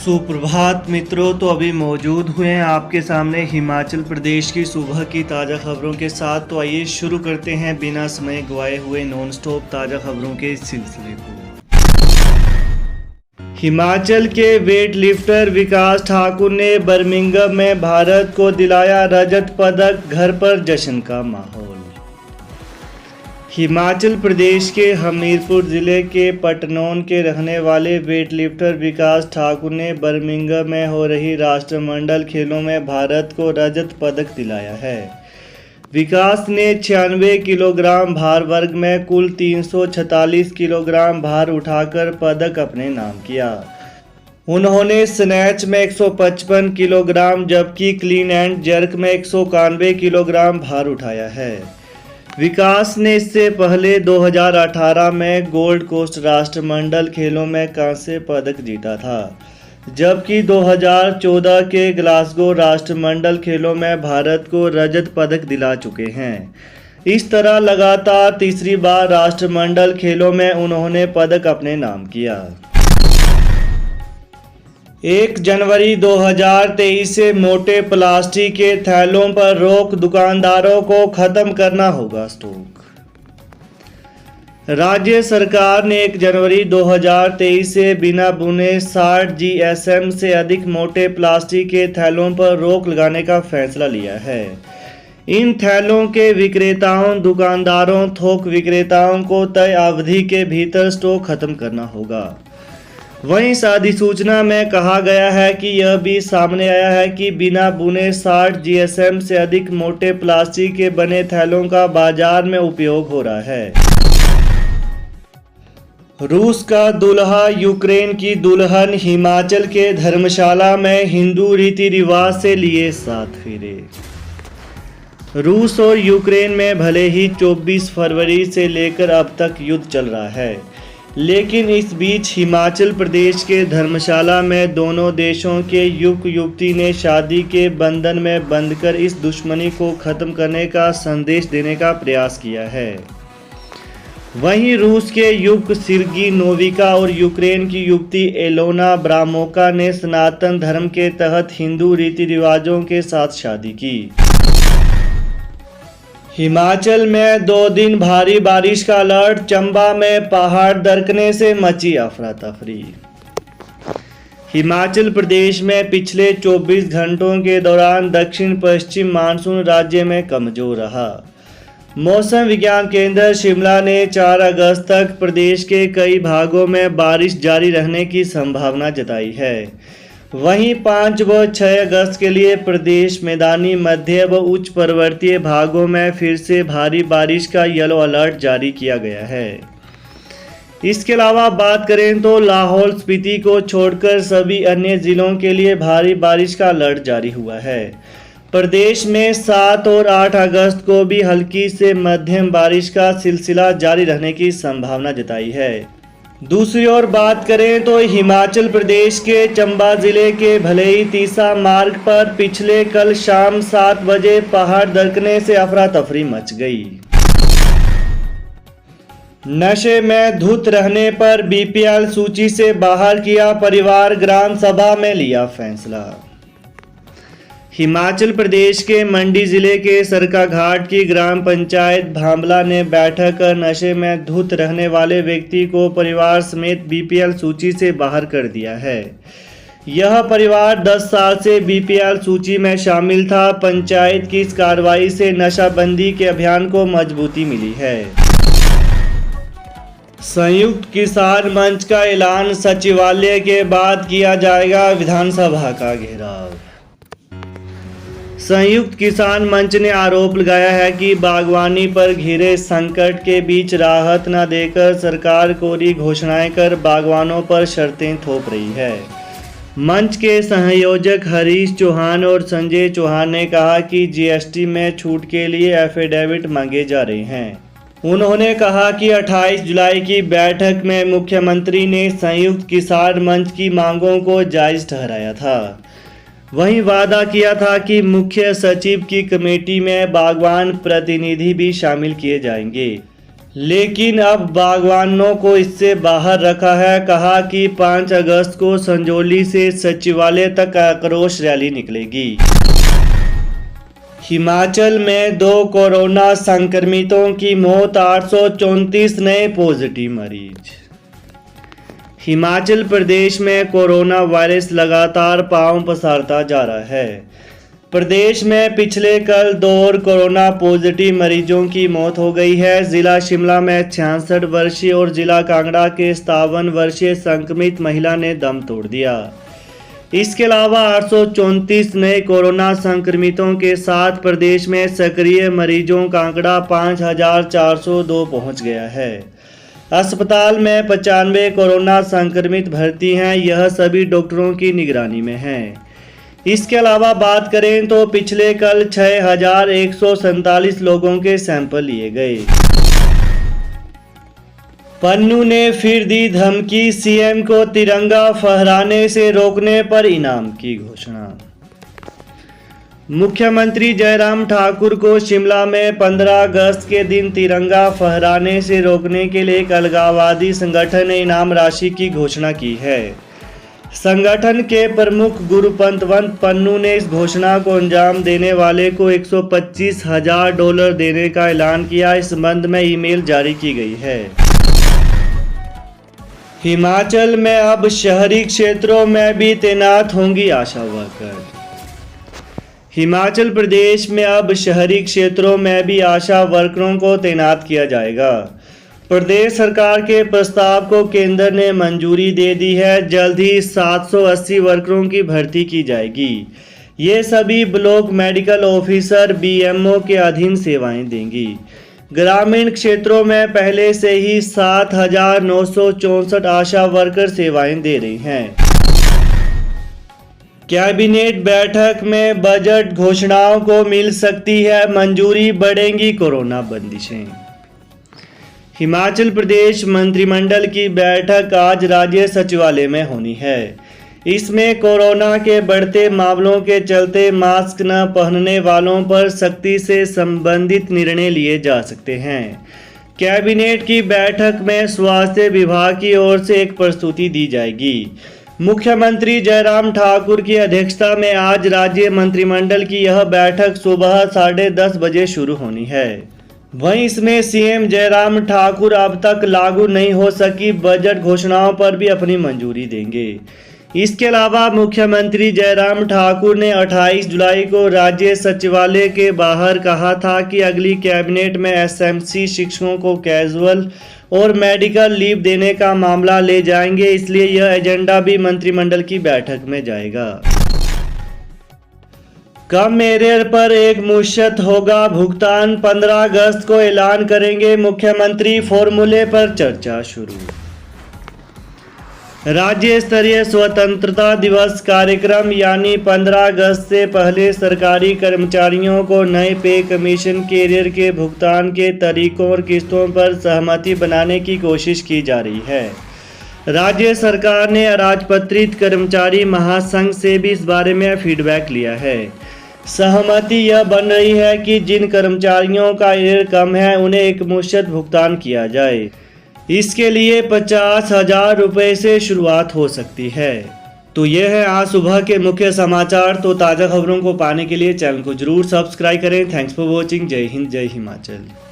सुप्रभात मित्रों, तो अभी मौजूद हुए हैं आपके सामने हिमाचल प्रदेश की सुबह की ताज़ा खबरों के साथ। तो आइए शुरू करते हैं बिना समय गवाए हुए नॉन स्टॉप ताज़ा खबरों के इस सिलसिले को। हिमाचल के वेट लिफ्टर विकास ठाकुर ने बर्मिंघम में भारत को दिलाया रजत पदक, घर पर जश्न का माहौल। हिमाचल प्रदेश के हमीरपुर ज़िले के पटनौन के रहने वाले वेटलिफ्टर विकास ठाकुर ने बर्मिंघम में हो रही राष्ट्रमंडल खेलों में भारत को रजत पदक दिलाया है। विकास ने 96 किलोग्राम भार वर्ग में कुल 346 किलोग्राम भार उठाकर पदक अपने नाम किया। उन्होंने स्नैच में 155 किलोग्राम जबकि क्लीन एंड जर्क में 191 किलोग्राम भार उठाया है। विकास ने इससे पहले 2018 में गोल्ड कोस्ट राष्ट्रमंडल खेलों में कांस्य पदक जीता था, जबकि 2014 के ग्लासगो राष्ट्रमंडल खेलों में भारत को रजत पदक दिला चुके हैं। इस तरह लगातार तीसरी बार राष्ट्रमंडल खेलों में उन्होंने पदक अपने नाम किया। 1 जनवरी 2023 से मोटे प्लास्टिक के थैलों पर रोक, दुकानदारों को खत्म करना होगा स्टॉक। राज्य सरकार ने 1 जनवरी 2023 से बिना बुने 60 GSM से अधिक मोटे प्लास्टिक के थैलों पर रोक लगाने का फैसला लिया है। इन थैलों के विक्रेताओं, दुकानदारों, थोक विक्रेताओं को तय अवधि के भीतर स्टॉक खत्म करना होगा। वहीं इस अधिसूचना में कहा गया है कि यह भी सामने आया है कि बिना बुने 60 GSM से अधिक मोटे प्लास्टिक के बने थैलों का बाजार में उपयोग हो रहा है। रूस का दूल्हा यूक्रेन की दुल्हन, हिमाचल के धर्मशाला में हिंदू रीति रिवाज से लिए 7 फेरे। रूस और यूक्रेन में भले ही 24 फरवरी से लेकर अब तक युद्ध चल रहा है, लेकिन इस बीच हिमाचल प्रदेश के धर्मशाला में दोनों देशों के युवक युवती ने शादी के बंधन में बंधकर इस दुश्मनी को खत्म करने का संदेश देने का प्रयास किया है। वहीं रूस के युवक सिर्गी नोविका और यूक्रेन की युवती एलोना ब्रामोका ने सनातन धर्म के तहत हिंदू रीति रिवाजों के साथ शादी की। हिमाचल में 2 दिन भारी बारिश का अलर्ट, चंबा में पहाड़ दरकने से मची अफरा तफरी। हिमाचल प्रदेश में पिछले 24 घंटों के दौरान दक्षिण पश्चिम मानसून राज्य में कमजोर रहा। मौसम विज्ञान केंद्र शिमला ने 4 अगस्त तक प्रदेश के कई भागों में बारिश जारी रहने की संभावना जताई है। वहीं 5 व 6 अगस्त के लिए प्रदेश मैदानी, मध्य व उच्च पर्वतीय भागों में फिर से भारी बारिश का येलो अलर्ट जारी किया गया है। इसके अलावा बात करें तो लाहौल स्पीति को छोड़कर सभी अन्य जिलों के लिए भारी बारिश का अलर्ट जारी हुआ है। प्रदेश में 7 और 8 अगस्त को भी हल्की से मध्यम बारिश का सिलसिला जारी रहने की संभावना जताई है। दूसरी ओर बात करें तो हिमाचल प्रदेश के चंबा जिले के भलेई तीसा मार्ग पर पिछले कल शाम 7 बजे पहाड़ दरकने से अफरा तफरी मच गई। नशे में धुत रहने पर BPL सूची से बाहर किया परिवार, ग्राम सभा में लिया फैसला। हिमाचल प्रदेश के मंडी जिले के सरकाघाट की ग्राम पंचायत भांबला ने बैठक कर नशे में धुत रहने वाले व्यक्ति को परिवार समेत BPL सूची से बाहर कर दिया है। यह परिवार 10 साल से BPL सूची में शामिल था। पंचायत की इस कार्रवाई से नशाबंदी के अभियान को मजबूती मिली है। संयुक्त किसान मंच का ऐलान, सचिवालय के बाद किया जाएगा विधानसभा का घेराव। संयुक्त किसान मंच ने आरोप लगाया है कि बागवानी पर घिरे संकट के बीच राहत न देकर सरकार कोरी घोषणाएं कर बागवानों पर शर्तें थोप रही है। मंच के संयोजक हरीश चौहान और संजय चौहान ने कहा कि GST में छूट के लिए एफिडेविट मांगे जा रहे हैं। उन्होंने कहा कि 28 जुलाई की बैठक में मुख्यमंत्री ने संयुक्त किसान मंच की मांगों को जायज ठहराया था। वहीं वादा किया था कि मुख्य सचिव की कमेटी में बागवान प्रतिनिधि भी शामिल किए जाएंगे। लेकिन अब बागवानों को इससे बाहर रखा है। कहा कि 5 अगस्त को संजौली से सचिवालय तक आक्रोश रैली निकलेगी। हिमाचल में 2 कोरोना संक्रमितों की मौत, 834 नए पॉजिटिव मरीज। हिमाचल प्रदेश में कोरोना वायरस लगातार पांव पसारता जा रहा है। प्रदेश में पिछले कल 2 और कोरोना पॉजिटिव मरीजों की मौत हो गई है। जिला शिमला में 66 वर्षीय और जिला कांगड़ा के 57 वर्षीय संक्रमित महिला ने दम तोड़ दिया। इसके अलावा 834 नए कोरोना संक्रमितों के साथ प्रदेश में सक्रिय मरीजों का आंकड़ा 5402 पहुंच गया है। अस्पताल में 95 कोरोना संक्रमित भर्ती हैं। यह सभी डॉक्टरों की निगरानी में हैं। इसके अलावा बात करें तो पिछले कल 6147 लोगों के सैंपल लिए गए। पन्नू ने फिर दी धमकी, सीएम को तिरंगा फहराने से रोकने पर इनाम की घोषणा। मुख्यमंत्री जयराम ठाकुर को शिमला में 15 अगस्त के दिन तिरंगा फहराने से रोकने के लिए एक अलगाववादी संगठन ने इनाम राशि की घोषणा की है। संगठन के प्रमुख गुरुपंतवंत पन्नू ने इस घोषणा को अंजाम देने वाले को $125,000 देने का ऐलान किया। इस संबंध में ईमेल जारी की गई है। हिमाचल में अब शहरी क्षेत्रों में भी तैनात होंगी आशा वर्कर। हिमाचल प्रदेश में अब शहरी क्षेत्रों में भी आशा वर्करों को तैनात किया जाएगा। प्रदेश सरकार के प्रस्ताव को केंद्र ने मंजूरी दे दी है। जल्द ही 780 वर्करों की भर्ती की जाएगी। ये सभी ब्लॉक मेडिकल ऑफिसर बीएमओ के अधीन सेवाएं देंगी। ग्रामीण क्षेत्रों में पहले से ही 7964 आशा वर्कर सेवाएं दे रही हैं। कैबिनेट बैठक में बजट घोषणाओं को मिल सकती है मंजूरी, बढ़ेंगी कोरोना बंदिशें। हिमाचल प्रदेश मंत्रिमंडल की बैठक आज राज्य सचिवालय में होनी है। इसमें कोरोना के बढ़ते मामलों के चलते मास्क न पहनने वालों पर सख्ती से संबंधित निर्णय लिए जा सकते हैं। कैबिनेट की बैठक में स्वास्थ्य विभाग की ओर से एक प्रस्तुति दी जाएगी। मुख्यमंत्री जयराम ठाकुर की अध्यक्षता में आज राज्य मंत्रिमंडल की यह बैठक सुबह 10:30 बजे शुरू होनी है। वहीं इसमें सीएम जयराम ठाकुर अब तक लागू नहीं हो सकी बजट घोषणाओं पर भी अपनी मंजूरी देंगे। इसके अलावा मुख्यमंत्री जयराम ठाकुर ने 28 जुलाई को राज्य सचिवालय के बाहर कहा था कि अगली कैबिनेट में एसएमसी शिक्षकों को कैजुअल और मेडिकल लीव देने का मामला ले जाएंगे, इसलिए यह एजेंडा भी मंत्रिमंडल की बैठक में जाएगा। कम एरियर पर एक मुश्त होगा भुगतान, 15 अगस्त को ऐलान करेंगे मुख्यमंत्री, फॉर्मूले पर चर्चा शुरू। राज्य स्तरीय स्वतंत्रता दिवस कार्यक्रम यानी 15 अगस्त से पहले सरकारी कर्मचारियों को नए पे कमीशन के एरियर के भुगतान के तरीकों और किस्तों पर सहमति बनाने की कोशिश की जा रही है। राज्य सरकार ने अराजपत्रित कर्मचारी महासंघ से भी इस बारे में फीडबैक लिया है। सहमति यह बन रही है कि जिन कर्मचारियों का एरियर कम है उन्हें एक मुश्त भुगतान किया जाए। इसके लिए 50,000 रुपये से शुरुआत हो सकती है। तो यह है आज सुबह के मुख्य समाचार। तो ताज़ा खबरों को पाने के लिए चैनल को जरूर सब्सक्राइब करें। Thanks for watching. जय हिंद, जय हिमाचल।